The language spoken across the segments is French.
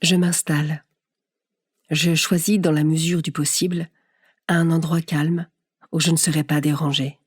Je m'installe. Je choisis, dans la mesure du possible, un endroit calme où je ne serai pas dérangée.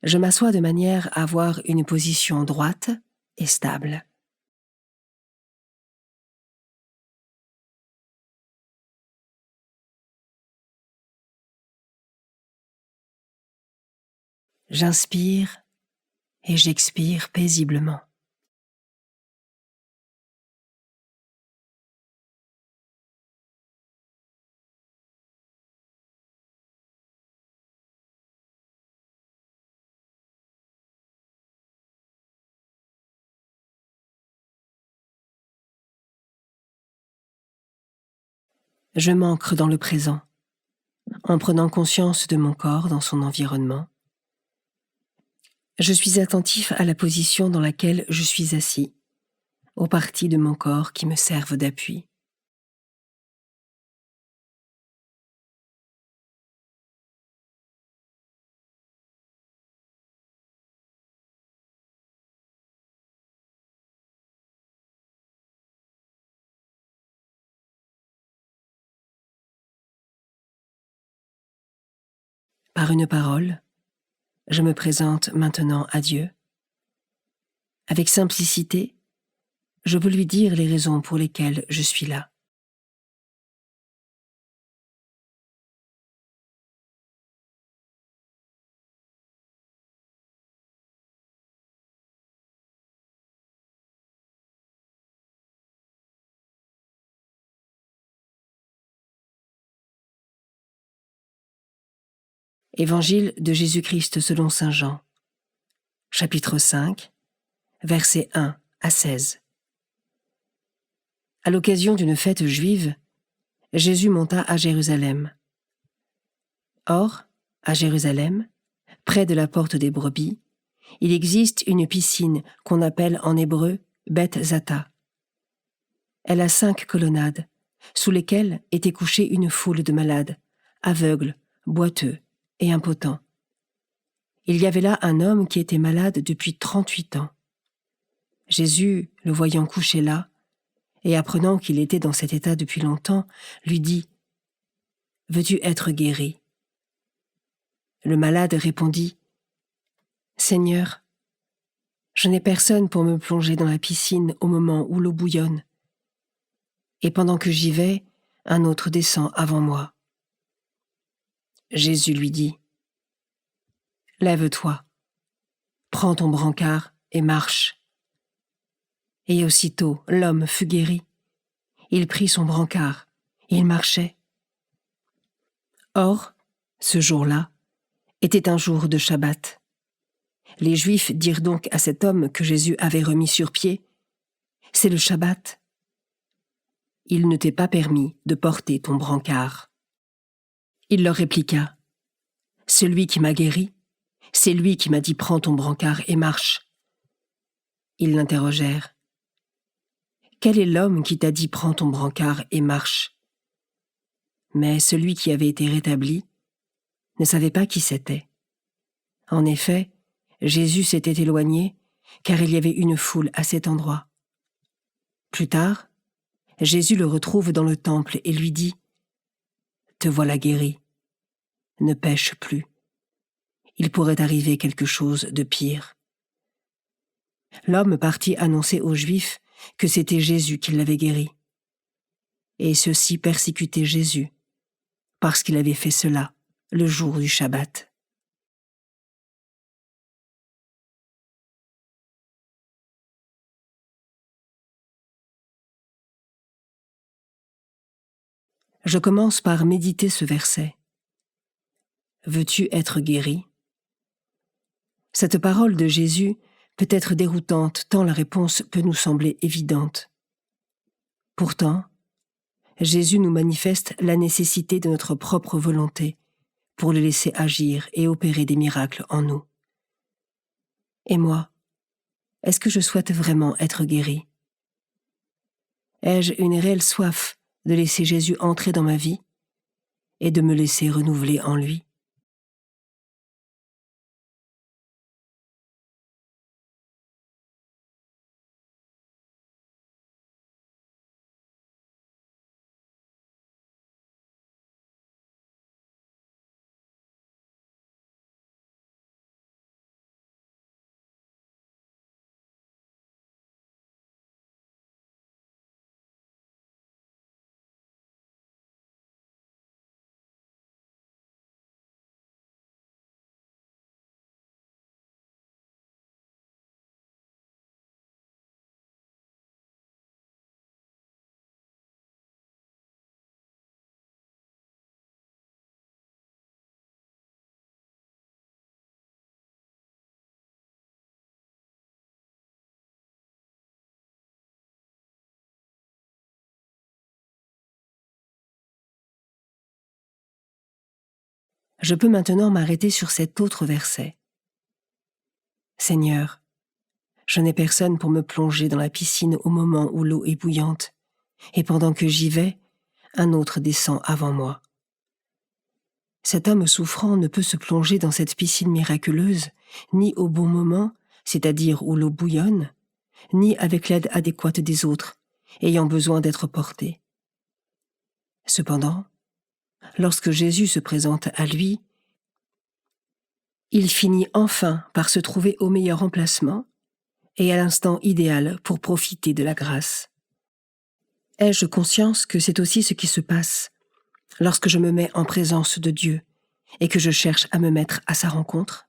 Je m'assois de manière à avoir une position droite et stable. J'inspire et j'expire paisiblement. Je m'ancre dans le présent, en prenant conscience de mon corps dans son environnement. Je suis attentif à la position dans laquelle je suis assis, aux parties de mon corps qui me servent d'appui. Par une parole, je me présente maintenant à Dieu. Avec simplicité, je veux lui dire les raisons pour lesquelles je suis là. Évangile de Jésus-Christ selon saint Jean, chapitre 5, versets 1 à 16. À l'occasion d'une fête juive, Jésus monta à Jérusalem. Or, à Jérusalem, près de la porte des brebis, il existe une piscine qu'on appelle en hébreu Beth Zata. Elle a 5 colonnades, sous lesquelles était couchée une foule de malades, aveugles, boiteux et impotents. Il y avait là un homme qui était malade depuis 38 ans. Jésus, le voyant couché là, et apprenant qu'il était dans cet état depuis longtemps, lui dit « Veux-tu être guéri ?» Le malade répondit « Seigneur, je n'ai personne pour me plonger dans la piscine au moment où l'eau bouillonne. Et pendant que j'y vais, un autre descend avant moi. » Jésus lui dit « Lève-toi, prends ton brancard et marche. » Et aussitôt l'homme fut guéri. Il prit son brancard, il marchait. Or, ce jour-là était un jour de Shabbat. Les Juifs dirent donc à cet homme que Jésus avait remis sur pied « C'est le Shabbat. Il ne t'est pas permis de porter ton brancard. » Il leur répliqua « Celui qui m'a guéri, c'est lui qui m'a dit « Prends ton brancard et marche. » Ils l'interrogèrent « Quel est l'homme qui t'a dit « Prends ton brancard et marche » ?» Mais celui qui avait été rétabli ne savait pas qui c'était. En effet, Jésus s'était éloigné, car il y avait une foule à cet endroit. Plus tard, Jésus le retrouve dans le temple et lui dit « Te voilà guéri, ne pêche plus. Il pourrait arriver quelque chose de pire. » L'homme partit annoncer aux Juifs que c'était Jésus qui l'avait guéri. Et ceux-ci persécutaient Jésus, parce qu'il avait fait cela le jour du Shabbat. Je commence par méditer ce verset. Veux-tu être guéri ? Cette parole de Jésus peut être déroutante tant la réponse peut nous sembler évidente. Pourtant, Jésus nous manifeste la nécessité de notre propre volonté pour le laisser agir et opérer des miracles en nous. Et moi, est-ce que je souhaite vraiment être guéri ? Ai-je une réelle soif de laisser Jésus entrer dans ma vie et de me laisser renouveler en lui ? Je peux maintenant m'arrêter sur cet autre verset. Seigneur, je n'ai personne pour me plonger dans la piscine au moment où l'eau est bouillante, et pendant que j'y vais, un autre descend avant moi. Cet homme souffrant ne peut se plonger dans cette piscine miraculeuse, ni au bon moment, c'est-à-dire où l'eau bouillonne, ni avec l'aide adéquate des autres, ayant besoin d'être porté. Cependant, lorsque Jésus se présente à lui, il finit enfin par se trouver au meilleur emplacement et à l'instant idéal pour profiter de la grâce. Ai-je conscience que c'est aussi ce qui se passe lorsque je me mets en présence de Dieu et que je cherche à me mettre à sa rencontre?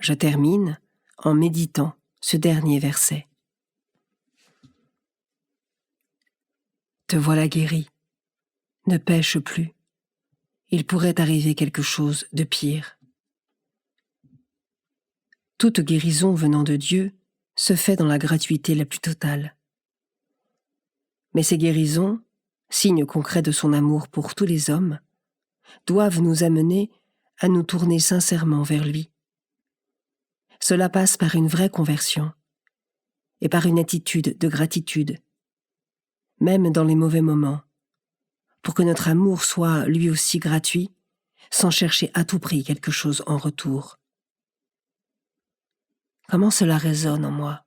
Je termine en méditant ce dernier verset. Te voilà guéri. Ne pêche plus. Il pourrait arriver quelque chose de pire. Toute guérison venant de Dieu se fait dans la gratuité la plus totale. Mais ces guérisons, signes concrets de son amour pour tous les hommes, doivent nous amener à nous tourner sincèrement vers lui. Cela passe par une vraie conversion et par une attitude de gratitude, même dans les mauvais moments, pour que notre amour soit lui aussi gratuit, sans chercher à tout prix quelque chose en retour. Comment cela résonne en moi?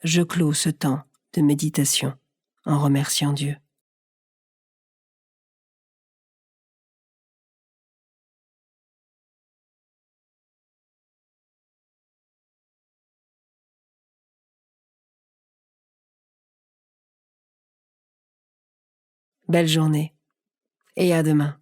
Je clôt ce temps de méditation en remerciant Dieu. Belle journée et à demain.